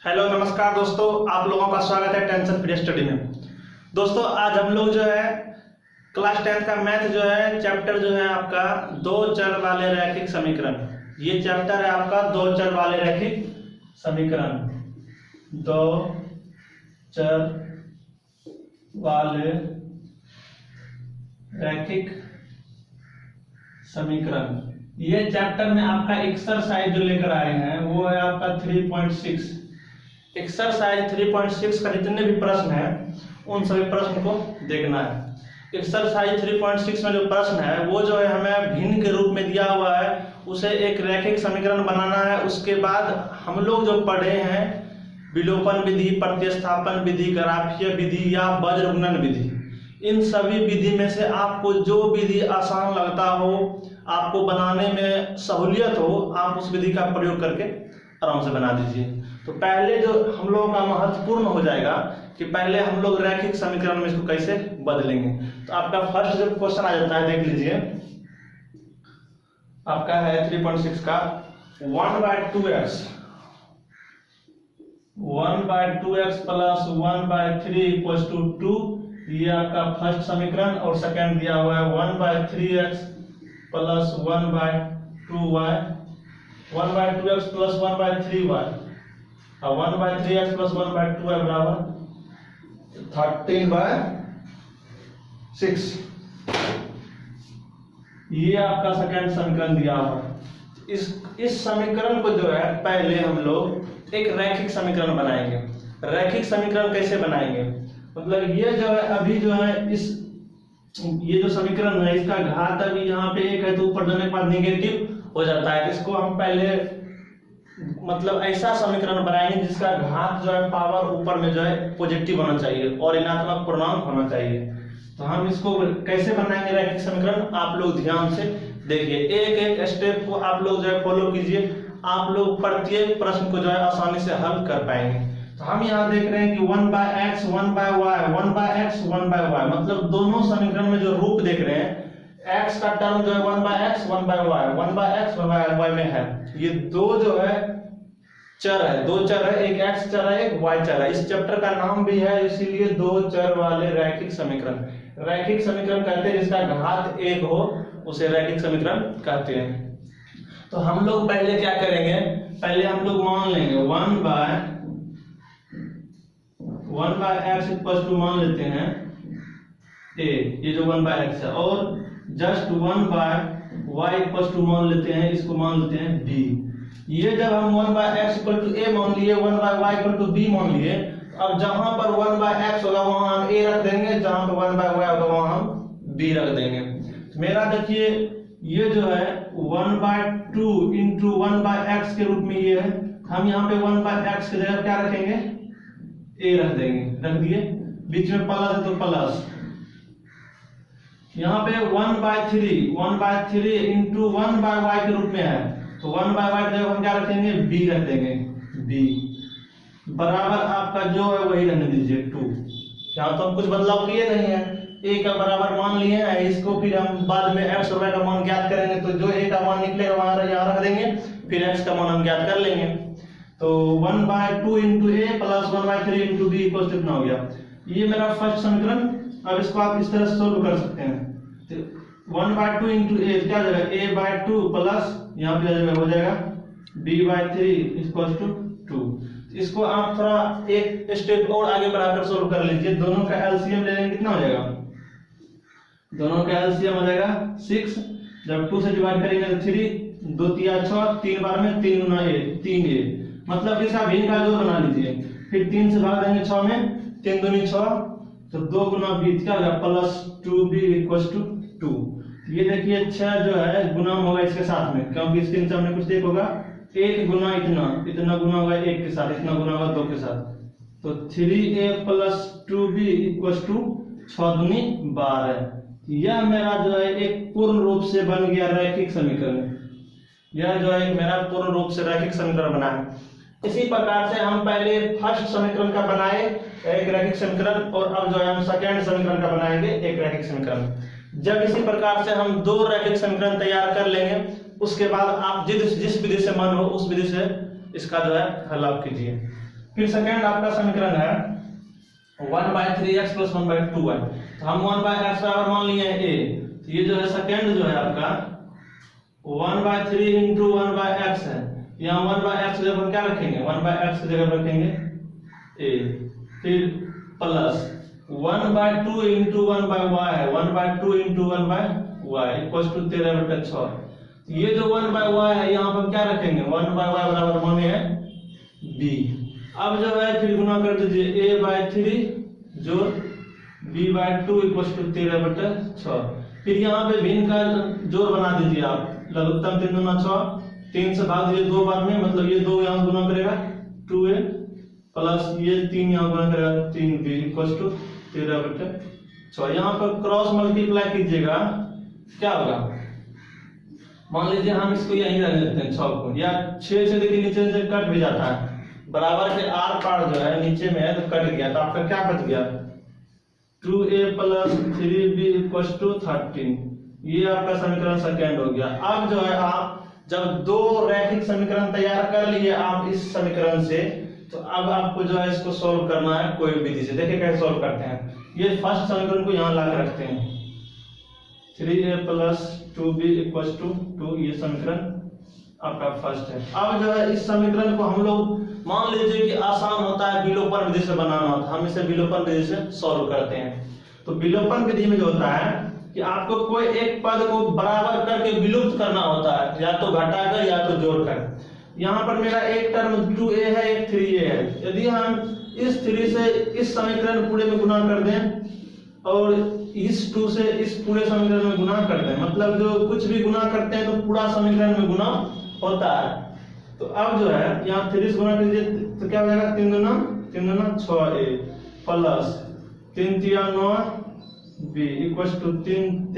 Hello नमस्कार दोस्तों, आप लोगों का स्वागत है टेंशन फ्री स्टडी में। दोस्तों आज हम लोग जो है क्लास 10 का मैथ जो है चैप्टर जो है आपका दो चर वाले रैखिक समीकरण। ये चैप्टर है आपका दो चर वाले रैखिक समीकरण। दो चर वाले रैखिक समीकरण, ये चैप्टर में आपका एक्सरसाइज जो लेकर आए हैं वो है आपका 3.6। एक्सरसाइज 3.6 का जितने भी प्रश्न है उन सभी प्रश्न को देखना है। एक्सरसाइज 3.6 में जो प्रश्न है वो जो है हमें भिन्न के रूप में दिया हुआ है, उसे एक रैखिक समीकरण बनाना है। उसके बाद हम लोग जो पढ़े हैं विलोपन विधि, प्रतिस्थापन विधि, ग्राफीय विधि या वज्र गुणन विधि, इन सभी विधि में से आपको जो विधि आसान लगता हो, आपको बनाने में सहूलियत हो, आप उस विधि का प्रयोग करके आराम से बना दीजिए। तो पहले जो हम लोगों का महत्वपूर्ण हो जाएगा कि पहले हम लोग रैखिक समीकरण में इसको कैसे बदलेंगे। तो आपका फर्स्ट जो क्वेश्चन आ जाता है देख लीजिए, आपका है 3.6 का 1/2x 1/2x प्लस 1/3 = 2। ये आपका फर्स्ट समीकरण। और सेकंड दिया हुआ है 1/3x plus 1/2y 1/2x plus 1/3y और 1/3x प्लस 1/2y बराबर 13/6। ये आपका सेकंड समीकरण दिया हुआ है। इस समीकरण को जो है पहले हम लोग एक रैखिक समीकरण बनाएंगे। रैखिक समीकरण कैसे बनाएंगे, मतलब ये जो है अभी जो है ये जो समीकरण है इसका घात अभी यहाँ पे एक है तो ऊपर जाने के बाद नेगेटिव हो जाता है। इसको हम पहले मतलब ऐसा समीकरण बनाएंगे जिसका घात जो है पावर ऊपर में जो है पॉजिटिव होना चाहिए और ऋणात्मक पूर्णांक होना चाहिए। तो हम इसको कैसे बनाएंगे रैखिक समीकरण, आप लोग ध्यान से देखिए। एक एक स्टेप को आप लोग जो है फॉलो कीजिए, आप लोग प्रत्येक प्रश्न को जो है आसानी से हल कर पाएंगे। तो हम यहाँ देख रहे हैं कि 1/x 1/y 1/x 1/y, मतलब दोनों समीकरण में जो रूप देख रहे हैं x का टर्म जो है 1/x 1/y 1/x 1/y में है। ये दो जो है चर है, दो चर है, एक x चर है एक y चर है। इस चैप्टर का नाम भी है इसीलिए दो चर वाले रैखिक समीकरण। रैखिक समीकरण कहते हैं जिसका घात एक हो उसे रैखिक समीकरण कहते हैं। तो हम लोग पहले क्या करेंगे, पहले हम लोग मान लेंगे 1/x = मान लेते हैं a, ये जो 1/x है, और जस्ट 1/y = मान लेते हैं, इसको मान लेते हैं b। ये जब हम 1/x = a मान लिए, 1/y = b मान लिए, अब जहां पर 1/x होगा वहां हम a रख देंगे, जहां पर 1/y होगा वहां हम b रख देंगे। मेरा देखिए ये जो है 1/2 × 1/x के रूप में ये है, हम यहाँ पे 1/x की जगह क्या रखेंगे, a रख देंगे, रख दिए। बीच में प्लस है तो प्लस, यहाँ पे 1/3 × 1/y के रूप में है, तो 1/y की जगह हम क्या रखेंगे, b रख देंगे, b बराबर आपका जो है वही रहने दीजिए 2। यहाँ तो हम कुछ बदलाव किए नहीं है, a का बराबर मान लिए हैं। इसको फिर हम बाद में x और y का मान ज्ञात करेंगे, तो जो a का मान निकलेगा वहां यहाँ रख देंगे, फिर x का मान हम ज्ञात कर लेंगे। तो 1/2 × a प्लस 1/3 × b इक्वल कितना हो गया, ये मेरा फर्स्ट समीकरण। अब इसको आप इस तरह से सोल्व कर सकते हैं। तो 1/2 × a क्या जाएगा, a/2 प्लस यहाँ पे हो जाएगा b/3 = 2। इसको आप थोड़ा एक स्टेप और आगे बढ़ाकर सोल्व कर लीजिए। दोनों का एलसीएम ले लेंगे, कितना हो जाएगा, दोनों का एलसीएम हो जाएगा 6। जब 2 से डिवाइड करेंगे तो 3 2 3 6, 3 बार में 3 × a 3a, मतलब इसका भिन्न का जोड़ बना लीजिए। फिर 3 से भाग देंगे 6 में, 3 दूनी 6, तो 2 × b क्या होगा +2b = 2। ये देखिए 6 जो है गुना होगा इसके साथ में, क्योंकि इसके नीचे हमने कुछ एक होगा 1 गुना इतना गुना होगा 1 के साथ, इतना गुना होगा 2 के साथ, तो 3a + 2b = 6 दूनी 12। यह मेरा जो है एक पूर्ण रूप से बन गया रैखिक समीकरण। यह जो है मेरा पूर्ण रूप से रैखिक समीकरण बना है। इसी प्रकार से हम पहले फर्स्ट समीकरण का बनाए एक रैखिक समीकरण, और अब जो है हम सेकंड समीकरण का बनाएंगे एक रैखिक समीकरण। जब इसी प्रकार से हम दो रैखिक समीकरण तैयार कर लेंगे, उसके बाद आप जिस विधि से मन हो उस विधि से इसका जो है हल आप कीजिए। फिर सेकेंड आपका समीकरण है 1/3x + 1/2y। तो हम 1/x बराबर मान लिए हैं a, तो ये जो है सेकेंड जो है आपका 1/3 × 1/x है। यहाँ 1/x की जगह क्या रखेंगे, 1/x की जगह रखेंगे a, फिर प्लस 1/2 × 1/y है, 1/2 × 1/y = 13/6। ये जो 1/y है यहाँ पर क्या रखेंगे, 1/y बराबर माने है b। अब जो है फिर गुना कर दीजिए a/3 जोड़ b/2 = 13/6। फिर यहाँ पे भिन्न का जोड़ बना दीजिए आप, लघुत्तम 3 दूना 6, 3 से भाग दीजिए 2 बार में, मतलब ये 2 यहाँ गुना करेगा 2a प्लस ये 3 यहाँ गुना करेगा 3b = 13/6। यहाँ पर क्रॉस मल्टीप्लाई कीजिएगा, क्या होगा, मान लीजिए हम इसको यहीं रख देते हैं 6 को, या 6 से देखिए नीचे से कट भी जाता है, बराबर के आर पार जो है नीचे में है तो कट गया, तो आपका क्या बच गया 2a + 3b = 13। ये आपका समीकरण सेकेंड हो गया। अब जो है आप जब दो रैखिक समीकरण तैयार कर लिए आप इस समीकरण से, तो अब आपको जो है इसको सॉल्व करना है कोई विधि से। देखिए कैसे सॉल्व करते हैं। ये फर्स्ट समीकरण को यहाँ ला कर रखते हैं, 3a + 2b = 2, ये समीकरण आपका फर्स्ट है। अब जो है इस समीकरण को हम लोग मान लीजिए कि आसान होता है विलोपन विधि से बनाना होता है, हम इसे विलोपन विधि से सॉल्व करते हैं। तो विलोपन विधि में जो होता है कि आपको कोई एक पद को बराबर करके विलुप्त करना होता है, या तो घटाकर या तो जोड़कर। यहाँ पर मेरा एक टर्म 2a है, एक 3a है। यदि हम इस 3 से इस समीकरण पूरे में गुना कर दें और इस 2 से इस पूरे समीकरण में गुना कर दें, मतलब जो कुछ भी गुना करते हैं तो पूरा समीकरण में गुना होता है। तो अब जो है यहाँ 3 से गुना कीजिए तो क्या हो जाएगा, 3 दूना 6a प्लस 3 × 9b = 3 × 3 =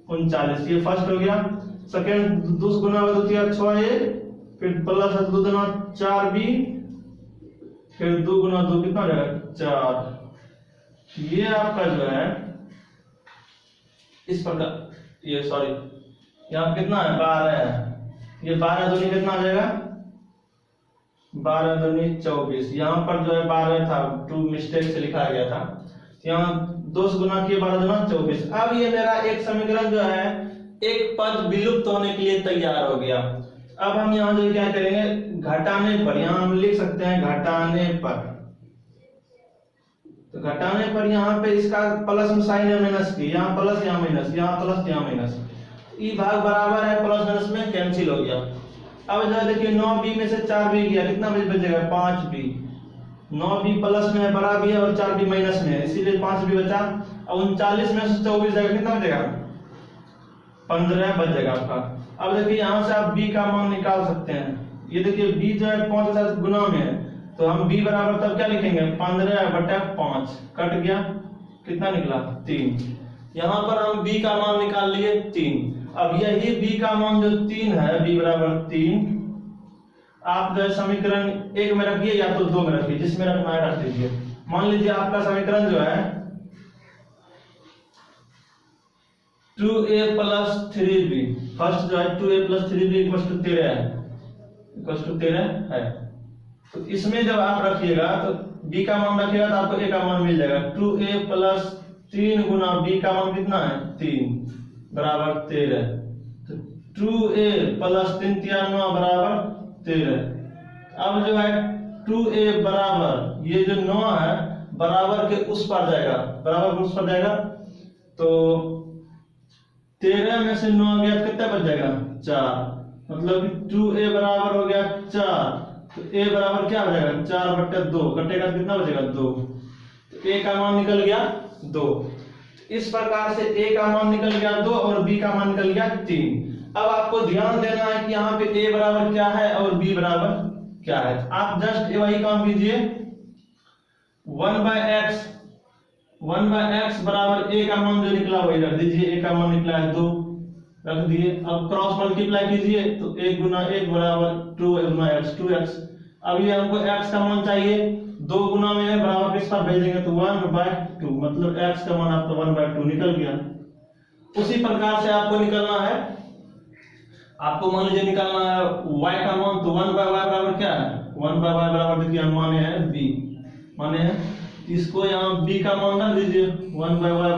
39। ये फर्स्ट हो गया। सेकंड 2 से गुना 2 × 6a, फिर प्लस 2 दूना 4b, फिर 2 × 2 कितना हो जाएगा 4। ये आपका जो है इस प्रकार, ये सॉरी यहाँ कितना है 12 है, ये 12 दूनी कितना आ जाएगा 12 दूनी 24। यहाँ पर जो है 12 था, 2 मिस्टेक से लिखा गया था, यहाँ 2 से गुना किए 12 दूना 24। अब ये मेरा एक समीकरण जो है एक पद विलुप्त होने के लिए तैयार हो गया। अब हम यहाँ जो क्या करेंगे, घटाने पर, यहाँ हम लिख सकते हैं घटाने पर। तो घटाने पर यहाँ पे इसका प्लस में साइन है माइनस की, यहाँ प्लस यहाँ माइनस, यहाँ प्लस यहाँ माइनस, ई भाग बराबर है प्लस माइनस में कैंसिल हो गया। अब जो है देखिए 9b में से 4b गया, कितना बचेगा 5b। 9b प्लस में है, बड़ा भी है, और 4b माइनस में है, इसीलिए 5b बचा। अब 39 में से 24 जाएगा, कितना बचेगा 15 बच जाएगा आपका। अब देखिए यहाँ से आप b का मान निकाल सकते हैं। ये देखिए b जो है 5 के साथ गुना में है, तो हम b बराबर तब क्या लिखेंगे 15/5, कट गया, कितना निकला 3। यहाँ पर हम b का मान निकाल लिए 3। अब यही b का मान जो 3 है, b बराबर 3, आप जो है समीकरण 1 में रखिए या तो 2 में रखिए, जिसमें रखना है रख दीजिए। मान लीजिए आपका समीकरण जो है 2a + 3b, फर्स्ट जो है 2a + 3b = 13 है। तो इसमें जब आप रखिएगा तो b का मान रखिएगा तो आपको a का मान मिल जाएगा। 2a + 3 गुना b का मान कितना है 3 बराबर 13। तो 2a + 3 × 9 बराबर 13। अब जो है 2a बराबर ये जो 9 है बराबर के उस पर जाएगा, बराबर के उस पर जाएगा, तो 13 में से 9 गया तो कितना बच जाएगा 4, मतलब कि 2a बराबर हो गया 4। तो a बराबर क्या हो जाएगा 4/2, कटेगा तो कितना बचेगा 2, तो a का मान निकल गया 2। इस प्रकार से a का मान निकल गया 2 और b का मान निकल गया 3। अब आपको ध्यान देना है कि यहाँ पे a बराबर क्या है और b बराबर क्या है। आप जस्ट वही काम कीजिए, 1/x बराबर a का मान जो निकला वही रख दीजिए। a का मान निकला है 2, रख दिए। अब क्रॉस मल्टीप्लाई कीजिए तो 1 × 1 बराबर 2 × x 2x। अब ये हमको x का मान चाहिए, 2 गुना में है, बराबर किस पर भेजेंगे तो 1/2, मतलब x का मान आपका 1/2 निकल गया। उसी प्रकार से आपको निकलना है, आपको मान लीजिए निकालना है y का मान, तो 1/y बराबर क्या है 1 बाय वाई बराबर देखिए हम माने हैं बी, माने हैं इसको यहाँ बी का मान डाल दीजिए 1 बाय वाई